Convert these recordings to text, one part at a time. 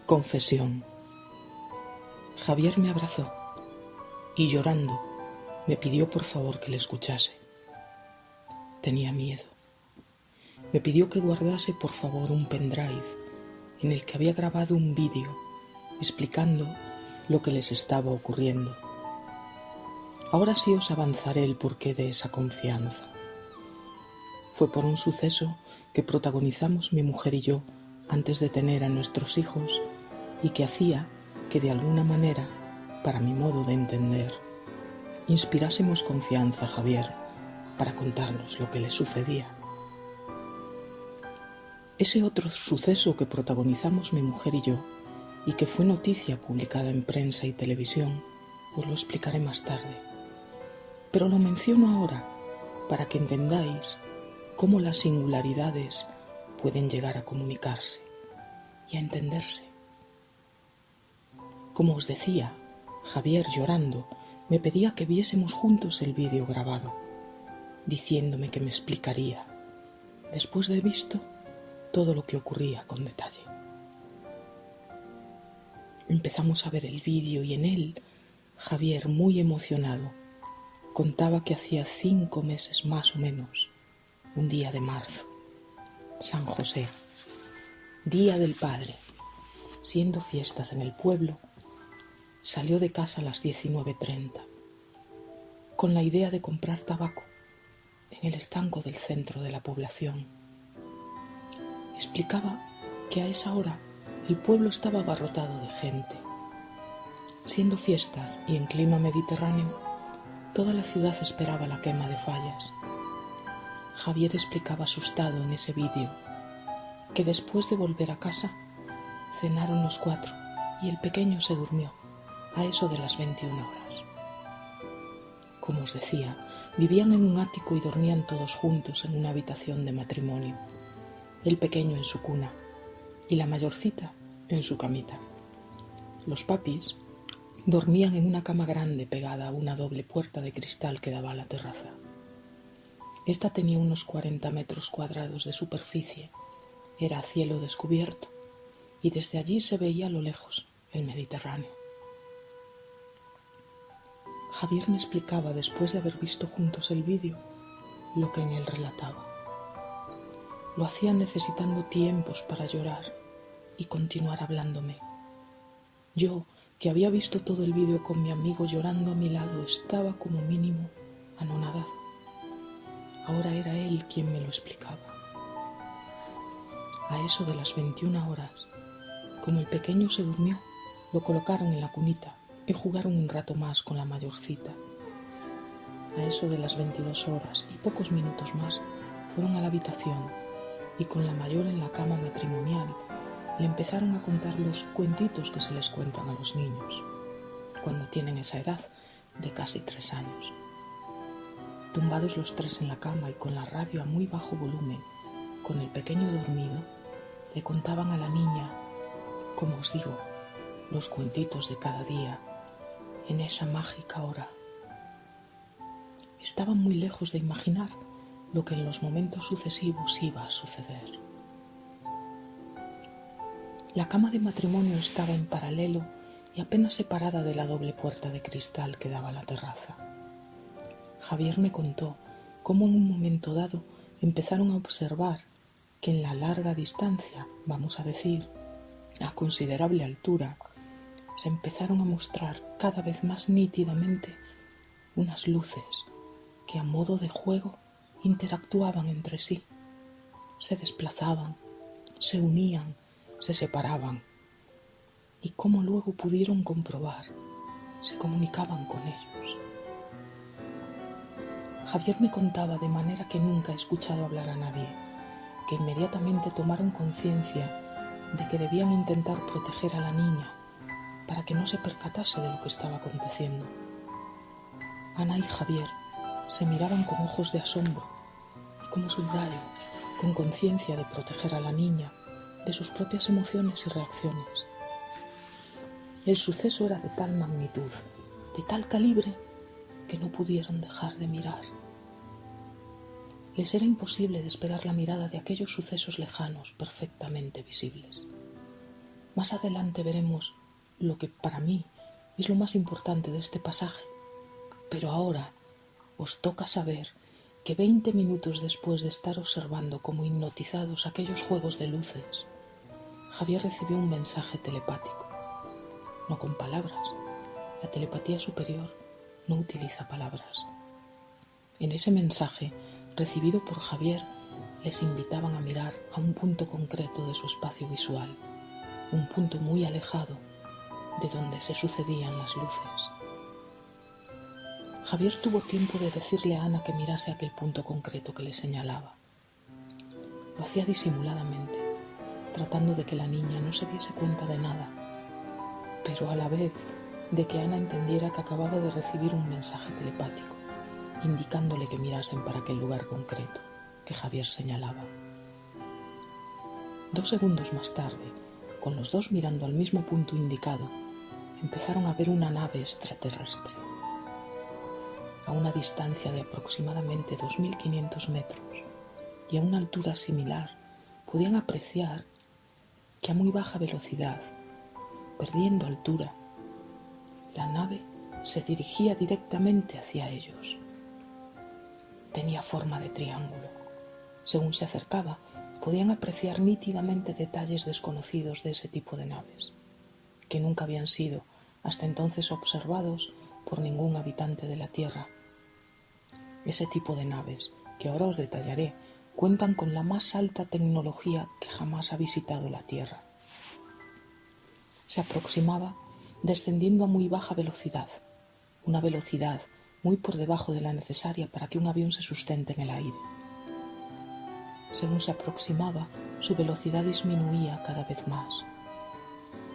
Confesión. Javier me abrazó y llorando me pidió por favor que le escuchase. Tenía miedo. Me pidió que guardase por favor un pendrive en el que había grabado un vídeo explicando lo que les estaba ocurriendo. Ahora sí os avanzaré el porqué de esa confianza. Fue por un suceso que protagonizamos mi mujer y yo antes de tener a nuestros hijos y que hacía que de alguna manera, para mi modo de entender, inspirásemos confianza a Javier para contarnos lo que le sucedía. Ese otro suceso que protagonizamos mi mujer y yo y que fue noticia publicada en prensa y televisión, os lo explicaré más tarde. Pero lo menciono ahora para que entendáis cómo las singularidades pueden llegar a comunicarse y a entenderse. Como os decía, Javier, llorando, me pedía que viésemos juntos el vídeo grabado, diciéndome que me explicaría, después de visto, todo lo que ocurría con detalle. Empezamos a ver el vídeo y en él, Javier, muy emocionado, contaba que hacía 5 meses más o menos, un día de marzo, San José, Día del Padre, siendo fiestas en el pueblo, salió de casa a las 19:30, con la idea de comprar tabaco en el estanco del centro de la población. Explicaba que a esa hora el pueblo estaba abarrotado de gente. Siendo fiestas y en clima mediterráneo, toda la ciudad esperaba la quema de fallas. Javier explicaba asustado en ese vídeo que después de volver a casa, cenaron los 4 y el pequeño se durmió a eso de las 21 horas. Como os decía, vivían en un ático y dormían todos juntos en una habitación de matrimonio, el pequeño en su cuna y la mayorcita en su camita. Los papis dormían en una cama grande pegada a una doble puerta de cristal que daba a la terraza. Esta tenía unos 40 metros cuadrados de superficie, era a cielo descubierto y desde allí se veía a lo lejos el Mediterráneo. Javier me explicaba, después de haber visto juntos el vídeo, lo que en él relataba. Lo hacía necesitando tiempos para llorar y continuar hablándome. Yo, que había visto todo el vídeo con mi amigo llorando a mi lado, estaba como mínimo anonadado. Ahora era él quien me lo explicaba. A eso de las 21 horas, como el pequeño se durmió, lo colocaron en la cunita y jugaron un rato más con la mayorcita. A eso de las 22 horas y pocos minutos más, fueron a la habitación y con la mayor en la cama matrimonial le empezaron a contar los cuentitos que se les cuentan a los niños cuando tienen esa edad de casi 3 años. Tumbados los 3 en la cama y con la radio a muy bajo volumen, con el pequeño dormido, le contaban a la niña, como os digo, los cuentitos de cada día, en esa mágica hora. Estaban muy lejos de imaginar lo que en los momentos sucesivos iba a suceder. La cama de matrimonio estaba en paralelo y apenas separada de la doble puerta de cristal que daba a la terraza. Javier me contó cómo en un momento dado empezaron a observar que en la larga distancia, vamos a decir, a considerable altura, se empezaron a mostrar cada vez más nítidamente unas luces que a modo de juego interactuaban entre sí, se desplazaban, se unían, se separaban y cómo luego pudieron comprobar, se comunicaban con ellos. Javier me contaba de manera que nunca he escuchado hablar a nadie, que inmediatamente tomaron conciencia de que debían intentar proteger a la niña para que no se percatase de lo que estaba aconteciendo. Ana y Javier se miraban con ojos de asombro y como soldado, con conciencia de proteger a la niña de sus propias emociones y reacciones. El suceso era de tal magnitud, de tal calibre, que no pudieron dejar de mirar. Les era imposible despegar la mirada de aquellos sucesos lejanos perfectamente visibles. Más adelante veremos lo que para mí es lo más importante de este pasaje, pero ahora os toca saber que 20 minutos después de estar observando como hipnotizados aquellos juegos de luces, Javier recibió un mensaje telepático, no con palabras. La telepatía superior no utiliza palabras. En ese mensaje, recibido por Javier, les invitaban a mirar a un punto concreto de su espacio visual, un punto muy alejado de donde se sucedían las luces. Javier tuvo tiempo de decirle a Ana que mirase aquel punto concreto que le señalaba. Lo hacía disimuladamente, tratando de que la niña no se diese cuenta de nada, pero a la vez de que Ana entendiera que acababa de recibir un mensaje telepático, indicándole que mirasen para aquel lugar concreto que Javier señalaba. 2 segundos más tarde, con los dos mirando al mismo punto indicado, empezaron a ver una nave extraterrestre. A una distancia de aproximadamente 2.500 metros y a una altura similar, podían apreciar que a muy baja velocidad, perdiendo altura, la nave se dirigía directamente hacia ellos. Tenía forma de triángulo. Según se acercaba, podían apreciar nítidamente detalles desconocidos de ese tipo de naves, que nunca habían sido hasta entonces observados por ningún habitante de la Tierra. Ese tipo de naves, que ahora os detallaré, cuentan con la más alta tecnología que jamás ha visitado la Tierra. Se aproximaba descendiendo a muy baja velocidad, una velocidad muy por debajo de la necesaria para que un avión se sustente en el aire. Según se aproximaba, su velocidad disminuía cada vez más.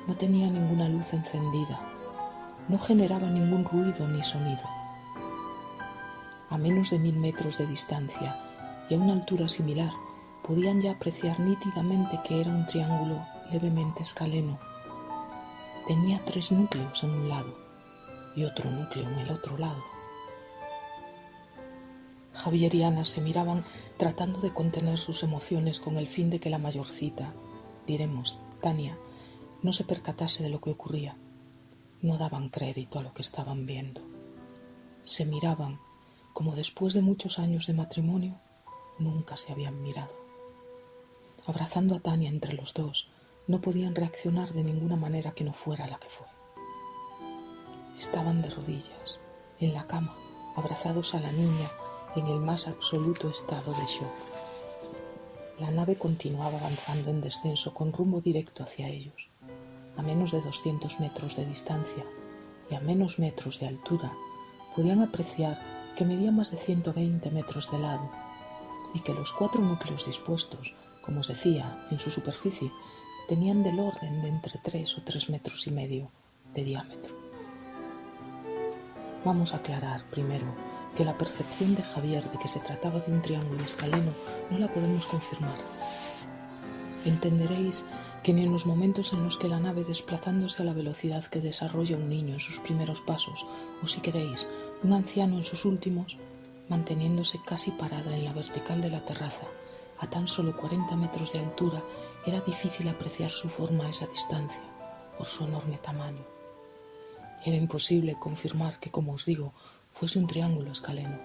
No tenía ninguna luz encendida, no generaba ningún ruido ni sonido. A menos de 1.000 metros de distancia y a una altura similar, podían ya apreciar nítidamente que era un triángulo levemente escaleno. Tenía 3 núcleos en un lado y otro núcleo en el otro lado. Javier y Ana se miraban tratando de contener sus emociones con el fin de que la mayorcita, diremos Tania, no se percatase de lo que ocurría. No daban crédito a lo que estaban viendo. Se miraban como después de muchos años de matrimonio nunca se habían mirado. Abrazando a Tania entre los dos, no podían reaccionar de ninguna manera que no fuera la que fue. Estaban de rodillas, en la cama, abrazados a la niña en el más absoluto estado de shock. La nave continuaba avanzando en descenso con rumbo directo hacia ellos. A menos de 200 metros de distancia y a menos metros de altura, podían apreciar que medía más de 120 metros de lado y que los 4 núcleos dispuestos, como os decía, en su superficie, tenían del orden de entre 3 o 3,5 metros de diámetro. Vamos a aclarar primero que la percepción de Javier de que se trataba de un triángulo escaleno no la podemos confirmar. Entenderéis que ni en los momentos en los que la nave, desplazándose a la velocidad que desarrolla un niño en sus primeros pasos, o si queréis, un anciano en sus últimos, manteniéndose casi parada en la vertical de la terraza, a tan solo 40 metros de altura, era difícil apreciar su forma a esa distancia, por su enorme tamaño. Era imposible confirmar que, como os digo, fuese un triángulo escaleno.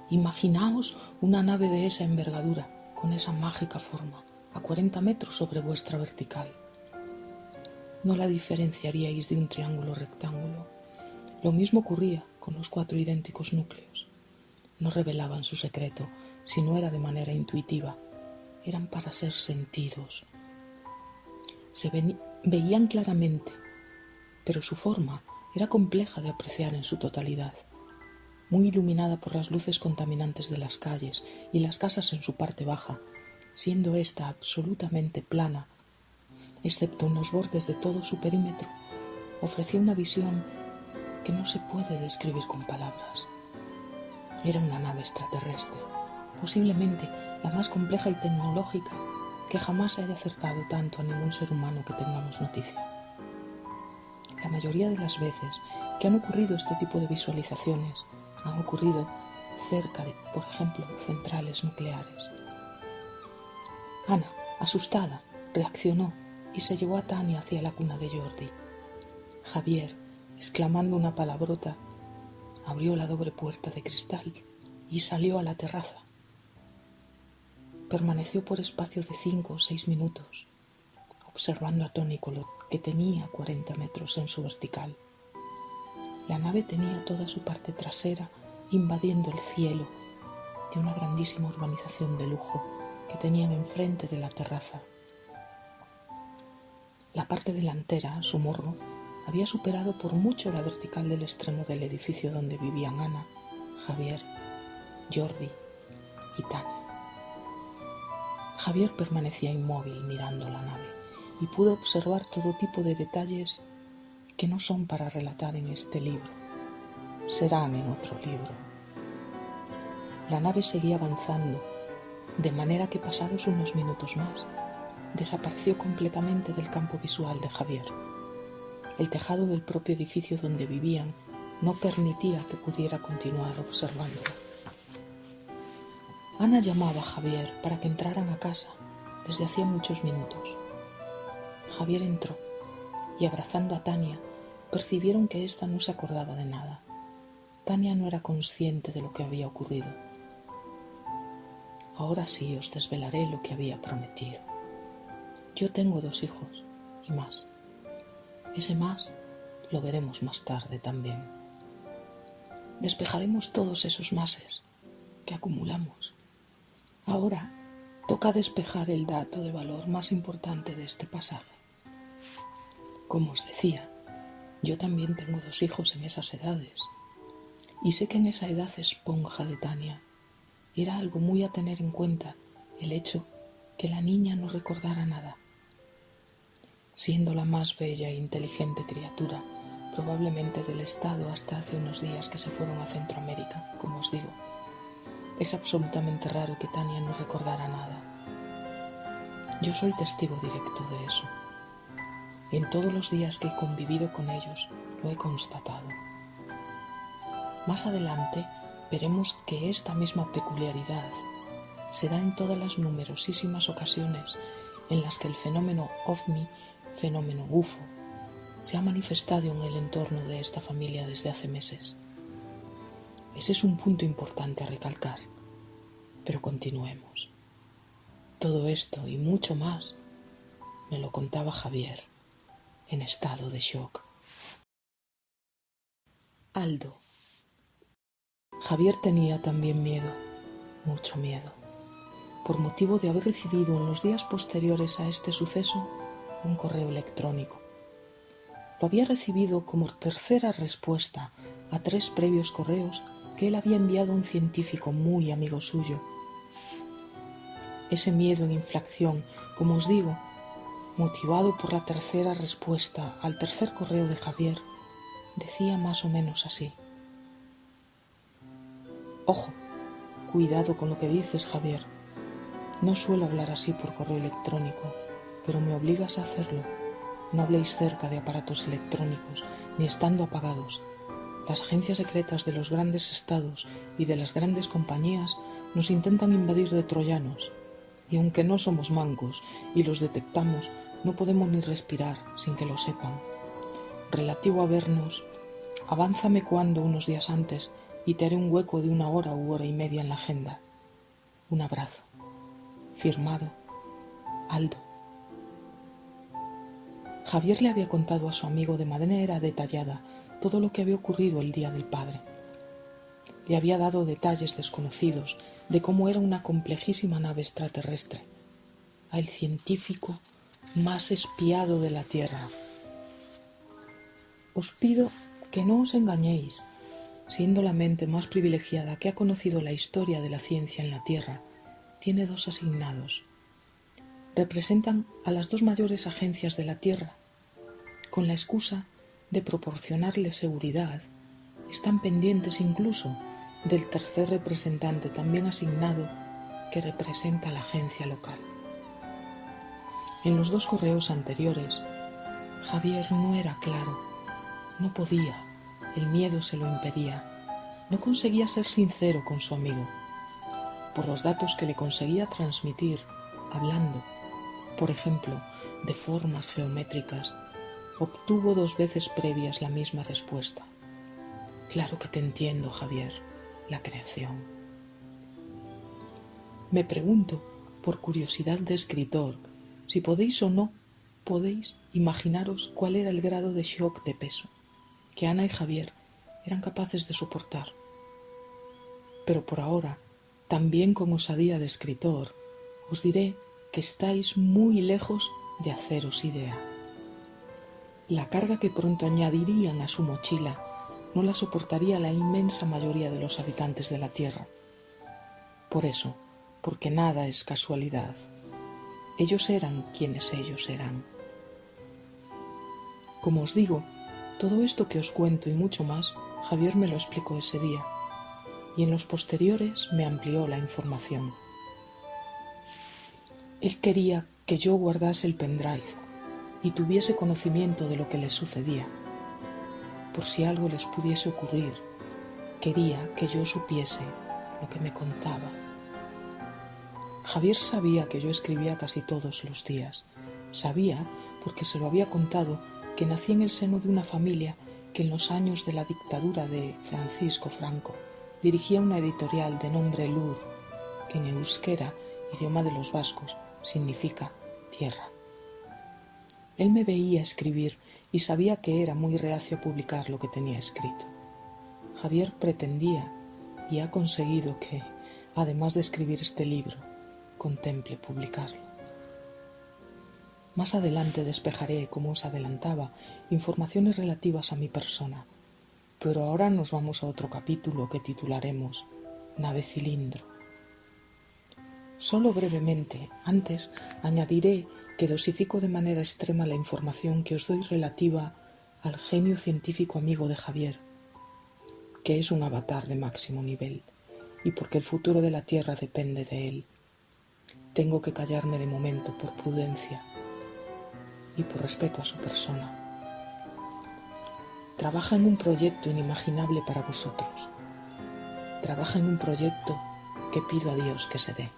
Imaginaos una nave de esa envergadura, con esa mágica forma, a 40 metros sobre vuestra vertical. No la diferenciaríais de un triángulo rectángulo. Lo mismo ocurría con los 4 idénticos núcleos. No revelaban su secreto si no era de manera intuitiva. Eran para ser sentidos. Se veían claramente, pero su forma era compleja de apreciar en su totalidad, muy iluminada por las luces contaminantes de las calles y las casas en su parte baja, siendo ésta absolutamente plana, excepto en los bordes de todo su perímetro. Ofrecía una visión que no se puede describir con palabras. Era una nave extraterrestre, posiblemente la más compleja y tecnológica que jamás se haya acercado tanto a ningún ser humano que tengamos noticia. La mayoría de las veces que han ocurrido este tipo de visualizaciones han ocurrido cerca de, por ejemplo, centrales nucleares. Ana, asustada, reaccionó y se llevó a Tania hacia la cuna de Jordi. Javier, exclamando una palabrota, abrió la doble puerta de cristal y salió a la terraza. Permaneció por espacio de 5 o 6 minutos, observando atónito lo que tenía 40 metros en su vertical. La nave tenía toda su parte trasera invadiendo el cielo de una grandísima urbanización de lujo que tenían enfrente de la terraza. La parte delantera, su morro, había superado por mucho la vertical del extremo del edificio donde vivían Ana, Javier, Jordi y Tania. Javier permanecía inmóvil mirando la nave y pudo observar todo tipo de detalles que no son para relatar en este libro, serán en otro libro. La nave seguía avanzando, de manera que pasados unos minutos más, desapareció completamente del campo visual de Javier. El tejado del propio edificio donde vivían no permitía que pudiera continuar observándola. Ana llamaba a Javier para que entraran a casa desde hacía muchos minutos. Javier entró y, abrazando a Tania, percibieron que ésta no se acordaba de nada. Tania no era consciente de lo que había ocurrido. Ahora sí os desvelaré lo que había prometido. Yo tengo 2 hijos y más. Ese más lo veremos más tarde también. Despejaremos todos esos máses que acumulamos. Ahora toca despejar el dato de valor más importante de este pasaje. Como os decía, yo también tengo 2 hijos en esas edades, y sé que en esa edad esponja de Tania era algo muy a tener en cuenta el hecho que la niña no recordara nada. Siendo la más bella e inteligente criatura, probablemente del estado hasta hace unos días que se fueron a Centroamérica, como os digo, es absolutamente raro que Tania no recordara nada. Yo soy testigo directo de eso. En todos los días que he convivido con ellos lo he constatado. Más adelante veremos que esta misma peculiaridad se da en todas las numerosísimas ocasiones en las que el fenómeno OVNI, fenómeno UFO, se ha manifestado en el entorno de esta familia desde hace meses. Ese es un punto importante a recalcar, pero continuemos. Todo esto y mucho más me lo contaba Javier, en estado de shock. Aldo. Javier tenía también miedo, mucho miedo, por motivo de haber recibido en los días posteriores a este suceso un correo electrónico. Lo había recibido como tercera respuesta a 3 previos correos que él había enviado a un científico muy amigo suyo. Ese miedo en inflación, como os digo, motivado por la tercera respuesta al tercer correo de Javier, decía más o menos así: Ojo, cuidado con lo que dices, Javier. No suelo hablar así por correo electrónico, pero me obligas a hacerlo. No habléis cerca de aparatos electrónicos, ni estando apagados. Las agencias secretas de los grandes estados y de las grandes compañías nos intentan invadir de troyanos, y aunque no somos mancos y los detectamos, no podemos ni respirar sin que lo sepan. Relativo a vernos, avánzame cuando unos días antes y te haré un hueco de 1 hora u hora y media en la agenda. Un abrazo. Firmado, Aldo. Javier le había contado a su amigo de manera detallada todo lo que había ocurrido el día del padre. Le había dado detalles desconocidos de cómo era una complejísima nave extraterrestre, al científico más espiado de la Tierra. Os pido que no os engañéis, siendo la mente más privilegiada que ha conocido la historia de la ciencia en la Tierra, tiene 2 asignados. Representan a las 2 mayores agencias de la Tierra, con la excusa de proporcionarle seguridad están pendientes incluso del tercer representante también asignado que representa a la agencia local. En los 2 correos anteriores, Javier no era claro, no podía, el miedo se lo impedía, no conseguía ser sincero con su amigo. Por los datos que le conseguía transmitir, hablando, por ejemplo, de formas geométricas, obtuvo 2 veces previas la misma respuesta. Claro que te entiendo, Javier, la creación. Me pregunto, por curiosidad de escritor, si podéis o no podéis imaginaros cuál era el grado de shock de peso que Ana y Javier eran capaces de soportar. Pero por ahora, también con osadía de escritor, os diré que estáis muy lejos de haceros idea. La carga que pronto añadirían a su mochila no la soportaría la inmensa mayoría de los habitantes de la Tierra. Por eso, porque nada es casualidad. Ellos eran quienes ellos eran. Como os digo, todo esto que os cuento y mucho más, Javier me lo explicó ese día, y en los posteriores me amplió la información. Él quería que yo guardase el pendrive y tuviese conocimiento de lo que les sucedía. Por si algo les pudiese ocurrir, quería que yo supiese lo que me contaba. Javier sabía que yo escribía casi todos los días. Sabía, porque se lo había contado, que nací en el seno de una familia que en los años de la dictadura de Francisco Franco dirigía una editorial de nombre Lur, que en euskera, idioma de los vascos, significa tierra. Él me veía escribir y sabía que era muy reacio a publicar lo que tenía escrito. Javier pretendía y ha conseguido que, además de escribir este libro, contemple publicarlo. Más adelante despejaré, como os adelantaba, informaciones relativas a mi persona, pero ahora nos vamos a otro capítulo que titularemos Nave Cilindro. Solo brevemente, antes, añadiré que dosifico de manera extrema la información que os doy relativa al genio científico amigo de Javier, que es un avatar de máximo nivel, y porque el futuro de la Tierra depende de él. Tengo que callarme de momento por prudencia y por respeto a su persona. Trabaja en un proyecto inimaginable para vosotros. Trabaja en un proyecto que pido a Dios que se dé.